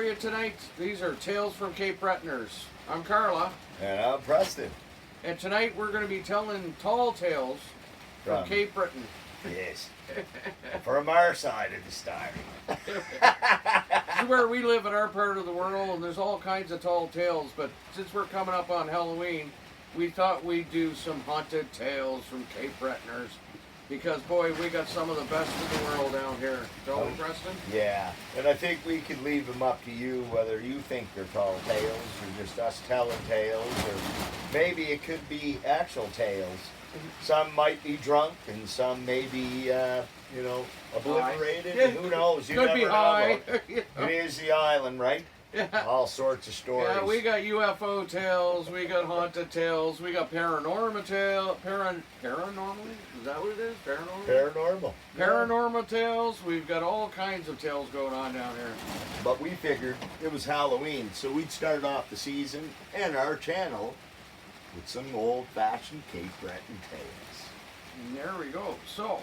you tonight. These are Tales from Cape Bretoners. I'm Carla. And I'm Preston. And tonight we're going to be telling tall tales from Cape Breton. Yes. From our side of the story. This is where we live in our part of the world, and there's all kinds of tall tales. But since we're coming up on Halloween, we thought we'd do some haunted tales from Cape Bretoners. Because, boy, we got some of the best in the world down here. Don't we, Preston? Yeah. And I think we could leave them up to you whether you think they're tall tales or just us telling tales, or maybe it could be actual tales. Some might be drunk and some may be, obliterated. Who knows? You could never be high. know. It is the island, right? Yeah. All sorts of stories. Yeah, we got UFO tales, we got haunted tales, we got paranormal tales. Paranormal? Is that what it is? Paranormal? Paranormal tales. We've got all kinds of tales going on down here. But we figured it was Halloween, so we'd start off the season and our channel with some old-fashioned Cape Breton tales. And there we go. So,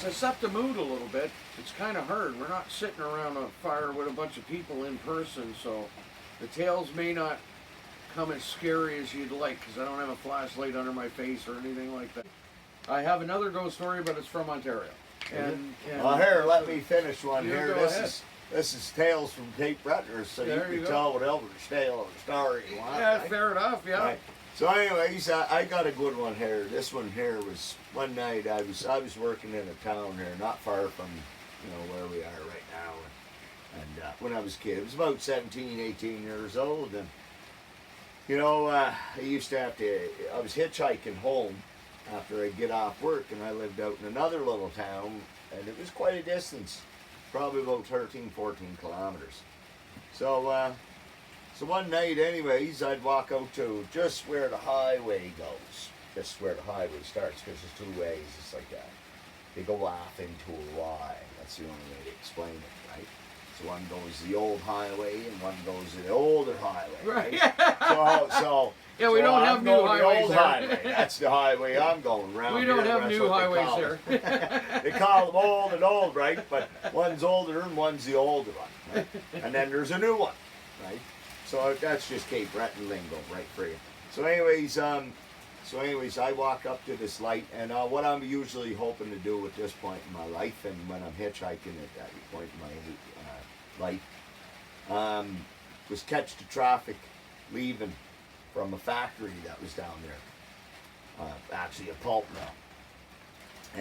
to set the mood a little bit, it's kind of hard. We're not sitting around a fire with a bunch of people in person, so the tales may not come as scary as you'd like, because I don't have a flashlight under my face or anything like that. I have another ghost story, but it's from Ontario. Well, here, let me finish one You here. go ahead. This is Tales from Cape Bretoners, so There you you can go. tell whatever tale or story you want. Yeah, right? fair enough, yeah. Right. So anyways, I got a good one here. This one here was one night I was working in a town here, not far from where we are right now. And when I was a kid, I was about 17, 18 years old, and I used to I was hitchhiking home after I'd get off work, and I lived out in another little town, and it was quite a distance, probably about 13, 14 kilometers. So one night, anyways, I'd walk out to just where the highway goes, just where the highway starts, because there's two ways. It's like that. They go off into a Y. That's the only way to explain it, right? So one goes the old highway, and one goes the older highway, right? So yeah, we don't have new highways old there. Highway. That's the highway I'm going around. We don't have new highways there. They call them old and old, right? But one's older and one's the older one, right? And then there's a new one, right? So that's just Cape Breton lingo, right for you. So anyways, I walk up to this light, and what I'm usually hoping to do at this point in my life, and when I'm hitchhiking at that point in my life, was catch the traffic leaving from a factory that was down there, actually a pulp mill,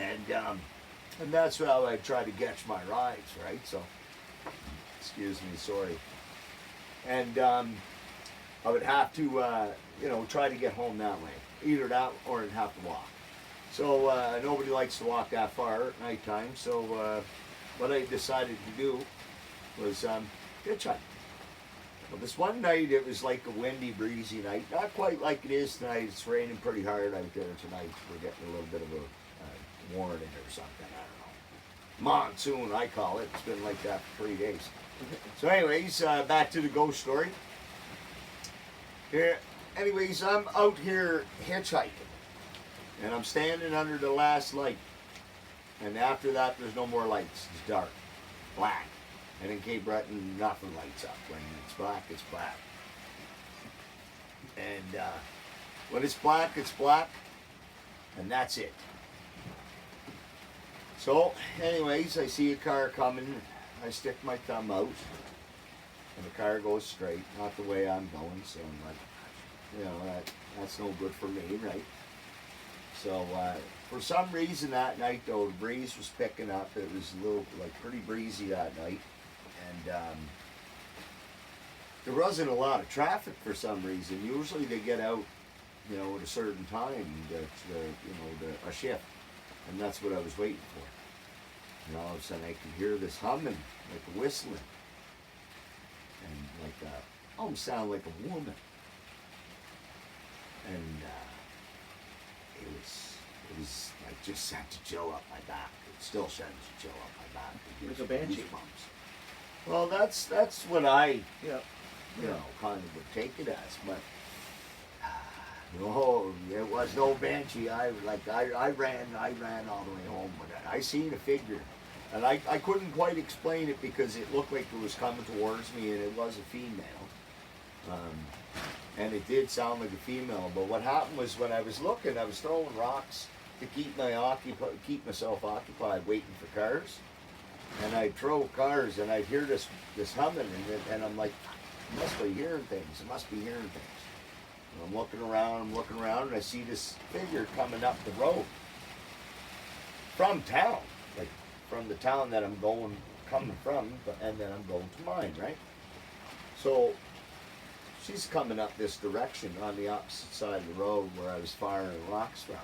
and that's how I try to catch my rides, right? So, excuse me, sorry. And I would have to, try to get home that way. Either that or I'd have to walk. So nobody likes to walk that far at nighttime. So what I decided to do was hitchhike. Well, this one night it was like a windy, breezy night. Not quite like it is tonight. It's raining pretty hard out there tonight. We're getting a little bit of a warning or something. I don't know. Monsoon, I call it. It's been like that for 3 days. So anyways, back to the ghost story. Here, anyways, I'm out here hitchhiking, and I'm standing under the last light, and after that there's no more lights. It's dark, black, and in Cape Breton nothing lights up. When it's black, it's black. And when it's black, and that's it. So anyways, I see a car coming. I stick my thumb out, and the car goes straight, not the way I'm going, so I'm like, that's no good for me, right? So for some reason that night, though, the breeze was picking up. It was a little, pretty breezy that night, and there wasn't a lot of traffic for some reason. Usually they get out, at a certain time, a shift, and that's what I was waiting for. And all of a sudden I could hear this humming, like a whistling, and almost sound like a woman. And it was like just sent a chill up my back. It still sends a chill up my back. Like a banshee. Well, that's what I, kind of would take it as, but no, it was no banshee. I ran all the way home with it. I seen a figure And I couldn't quite explain it because it looked like it was coming towards me, and it was a female. And it did sound like a female. But what happened was when I was looking, I was throwing rocks to keep myself occupied, waiting for cars. And I'd throw cars, and I'd hear this humming, and I'm like, I must be hearing things. I must be hearing things. And I'm looking around, and I see this figure coming up the road from town, like from the town that I'm coming from, and then I'm going to mine, right? So she's coming up this direction on the opposite side of the road where I was firing rocks from.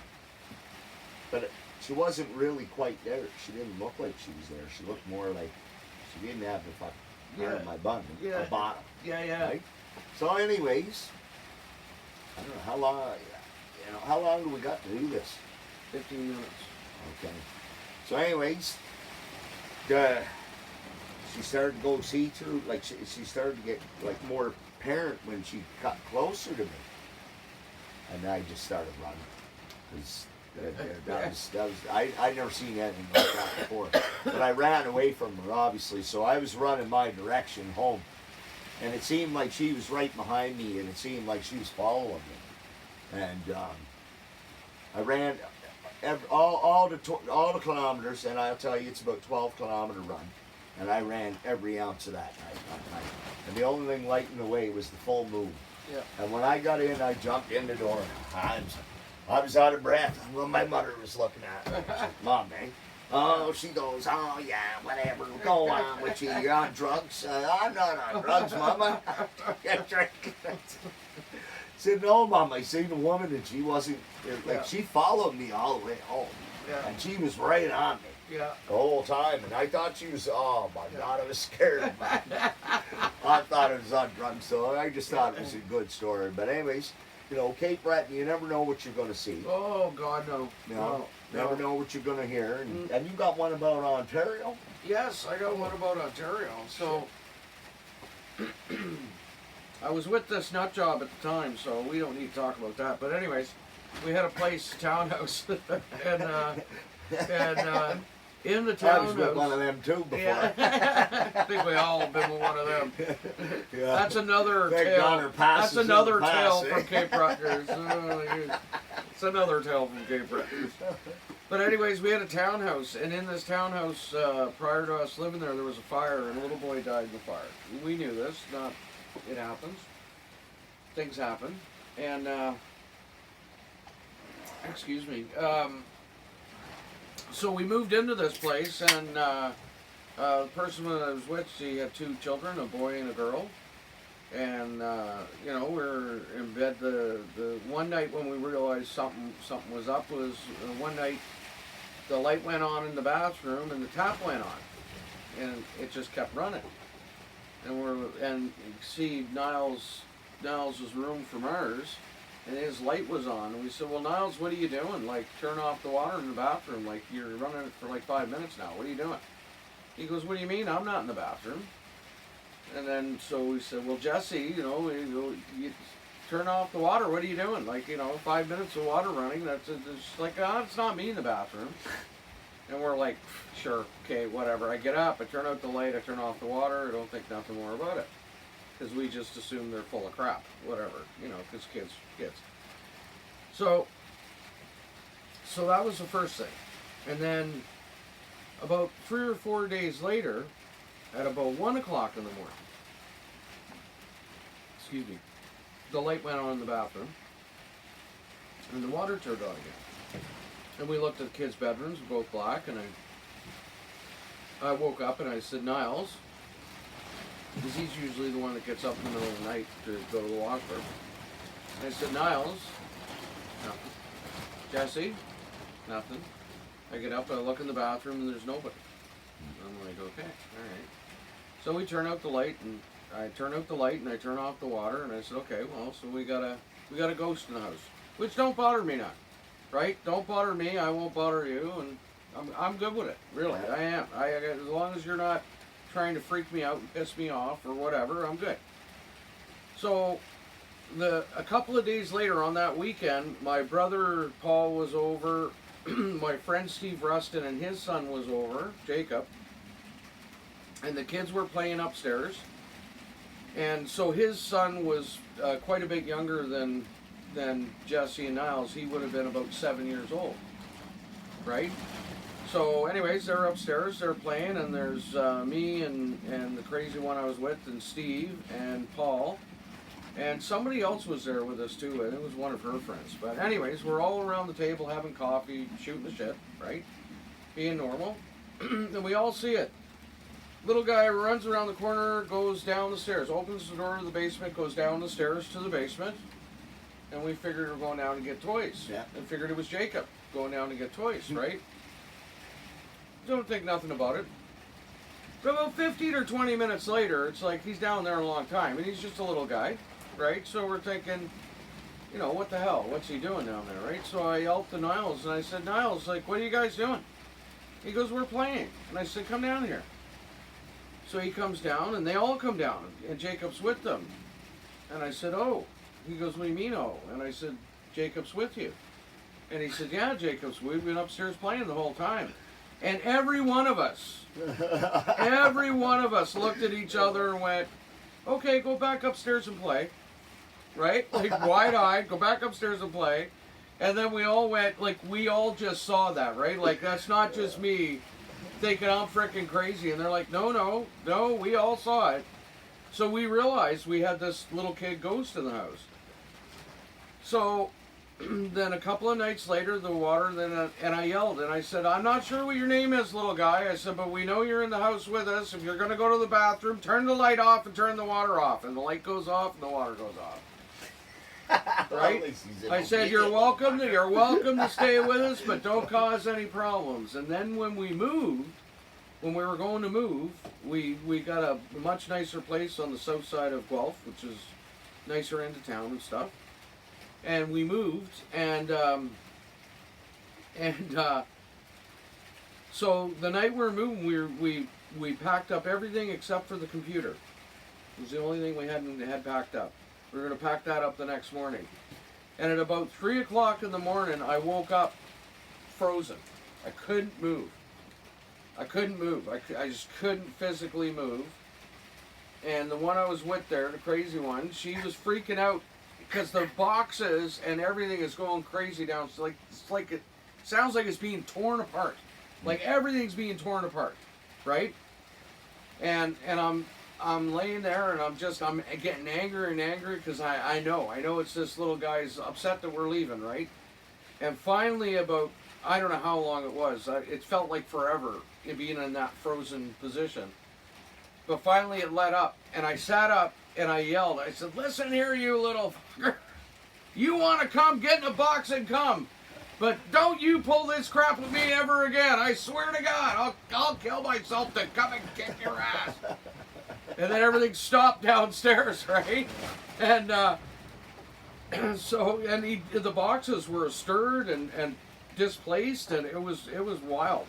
But she wasn't really quite there. She didn't look like she was there. She looked more like she didn't have the fucking part of my bun, a bottom. Yeah. Right? So anyways, I don't know how long, how long do we got to do this? 15 minutes. Okay. So anyways, she started to go see through, like she started to get like more apparent when she got closer to me. And I just started running. Because I'd never seen anything like that before. But I ran away from her, obviously, so I was running my direction home. And it seemed like she was right behind me, and it seemed like she was following me. And I ran all the kilometers, and I'll tell you, it's about 12-kilometer run. And I ran every ounce of that night. And the only thing lighting the way was the full moon. Yeah. And when I got in, I jumped in the door. I was out of breath. Well, my mother was looking at me. I said, Mom, man. Oh, she goes, oh, yeah, whatever. Go on with you. You're on drugs. I'm not on drugs, Mama. I said, no, Mom. I seen a woman, and she wasn't, like, she followed me all the way home. Yeah. And she was right on me. Yeah. The whole time. And I thought she was, oh, my God, I was scared. I thought it was on drugs, so I just thought it was a good story. But anyways, Cape Breton, you never know what you're going to see. Oh, God, no. Never know what you're going to hear. And you got one about Ontario? Yes, I got one about Ontario. So, I was with this nut job at the time, so we don't need to talk about that. But anyways, we had a place, townhouse, and in the townhouse. I was with one of them too before. Yeah. I think we all have been with one of them. Yeah. That's another Thank tale. God her pass That's another pass, tale eh? from Cape Bretoners. It's another tale from Cape Bretoners. But anyways, we had a townhouse, and in this townhouse, prior to us living there, there was a fire, and a little boy died in the fire. We knew this. It happens. Things happen, and excuse me. So we moved into this place, and the person that I was with, she had 2 children, a boy and a girl. And we're in bed. The one night when we realized something was up was one night the light went on in the bathroom and the tap went on, and it just kept running. And you see Niles' room from ours, and his light was on. And we said, well, Niles, what are you doing? Like, turn off the water in the bathroom. Like, you're running it for like 5 minutes now. What are you doing? He goes, what do you mean? I'm not in the bathroom. And then, so we said, well, Jesse, you turn off the water. What are you doing? Like, 5 minutes of water running. It's like, it's not me in the bathroom. And we're like, sure, okay, whatever. I get up, I turn out the light, I turn off the water. I don't think nothing more about it. Because we just assume they're full of crap, whatever, because kids. So that was the first thing. And then about 3 or 4 days later, at about 1 o'clock in the morning, the light went on in the bathroom, and the water turned on again. And we looked at the kids' bedrooms, both black, and I woke up and I said, Niles, because he's usually the one that gets up in the middle of the night to go to the washroom. And I said, Niles, nothing. Jesse, nothing. I get up, I look in the bathroom, and there's nobody. I'm like, okay, all right. So we turn out the light, and I turn out the light, and I turn off the water, and I said, okay, well, so we got a ghost in the house, which don't bother me none, right? Don't bother me, I won't bother you, and I'm good with it, really, I am. As long as you're not trying to freak me out and piss me off or whatever, I'm good. So a couple of days later on that weekend, my brother Paul was over, my friend Steve Rustin and his son was over, Jacob, and the kids were playing upstairs. And so his son was quite a bit younger than Jesse and Niles. He would have been about 7 years old, right? So anyways, they're upstairs, they're playing, and there's me and the crazy one I was with, and Steve and Paul. And somebody else was there with us too, and it was one of her friends. But anyways, we're all around the table having coffee, shooting the shit, right? Being normal. And we all see it. Little guy runs around the corner, goes down the stairs, opens the door to the basement, goes down the stairs to the basement. And we figured we were going down to get toys. Yeah. And figured it was Jacob going down to get toys, right? Don't think nothing about it. But about 15 or 20 minutes later, it's like he's down there a long time, and he's just a little guy, right? So we're thinking, you know, what the hell? What's he doing down there, right? So I yelped to Niles, and I said, Niles, like, what are you guys doing? He goes, we're playing. And I said, come down here. So he comes down, and they all come down, and Jacob's with them. And I said, oh. He goes, what do you mean, oh? And I said, Jacob's with you. And he said, yeah, Jacob's. We've been upstairs playing the whole time. And every one of us looked at each other and went, okay, go back upstairs and play. Right? Like wide-eyed, go back upstairs and play. And then we all went, like, we all just saw that, right? Like, that's not just me thinking I'm freaking crazy. And they're like, no, we all saw it. So we realized we had this little kid ghost in the house. So then a couple of nights later, the water, and I yelled, and I said, I'm not sure what your name is, little guy. I said, but we know you're in the house with us. If you're going to go to the bathroom, turn the light off and turn the water off. And the light goes off and the water goes off. Right? I said, you're welcome to stay with us, but don't cause any problems. And then when we were going to move, we got a much nicer place on the south side of Guelph, which is nicer into town and stuff. And we moved, and so the night we were moving, we packed up everything except for the computer. It was the only thing we had packed up. We were going to pack that up the next morning. And at about 3 o'clock in the morning, I woke up frozen. I couldn't move. I just couldn't physically move. And the one I was with there, the crazy one, she was freaking out because the boxes and everything is going crazy down. It sounds like it's being torn apart. Like everything's being torn apart, right? And I'm laying there and I'm getting angry because I know it's this little guy's upset that we're leaving, right? And finally, about, I don't know how long it was, it felt like forever being in that frozen position. But finally it let up, and I sat up and I yelled. I said, listen here, you little fucker. You want to come, get in a box and come. But don't you pull this crap with me ever again. I swear to God, I'll kill myself to come and kick your ass. And then everything stopped downstairs, right? And the boxes were stirred and displaced, and it was wild.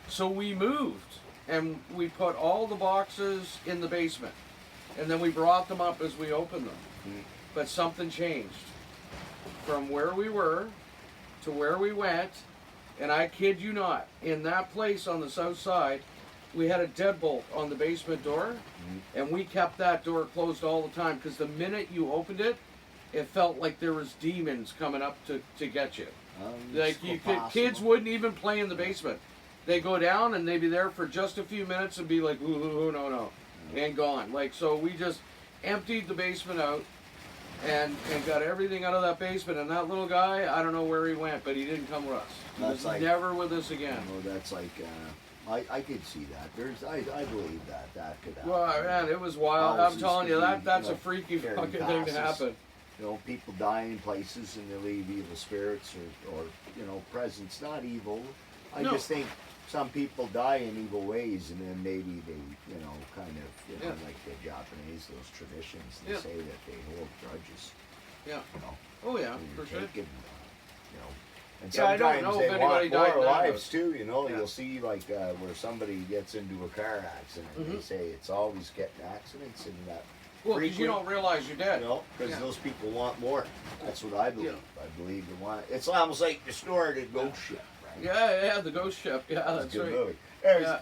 So we moved, and we put all the boxes in the basement, and then we brought them up as we opened them. But something changed from where we were to where we went, and I kid you not, in that place on the south side, we had a deadbolt on the basement door, and we kept that door closed all the time, because the minute you opened it, it felt like there was demons coming up to get you. Like kids wouldn't even play in the basement. They go down and they'd be there for just a few minutes and be like, ooh, no, and gone. Like, so we just emptied the basement out and got everything out of that basement. And that little guy, I don't know where he went, but he didn't come with us. He was never with us again. That's like, I could see that. I believe that could happen. Well, man, it was wild. I'm telling you, that's a freaky fucking thing to happen. You know, people die in places and they leave evil spirits or presence. Not evil. I just think some people die in evil ways, and then maybe they, like the Japanese, those traditions, they say that they hold grudges. Yeah. Oh yeah, for sure. And I don't know if anybody died in our that lives house. too. You'll see like where somebody gets into a car accident. They say it's always getting accidents in that Well, because you frequent, don't realize you're dead. you know, because Yeah. those people want more. That's what I believe. Yeah. I believe they want. It's almost like the story of the ghost ship. Right? Yeah, the ghost ship. Yeah, It's a that's good right. movie. Anyways, Yeah.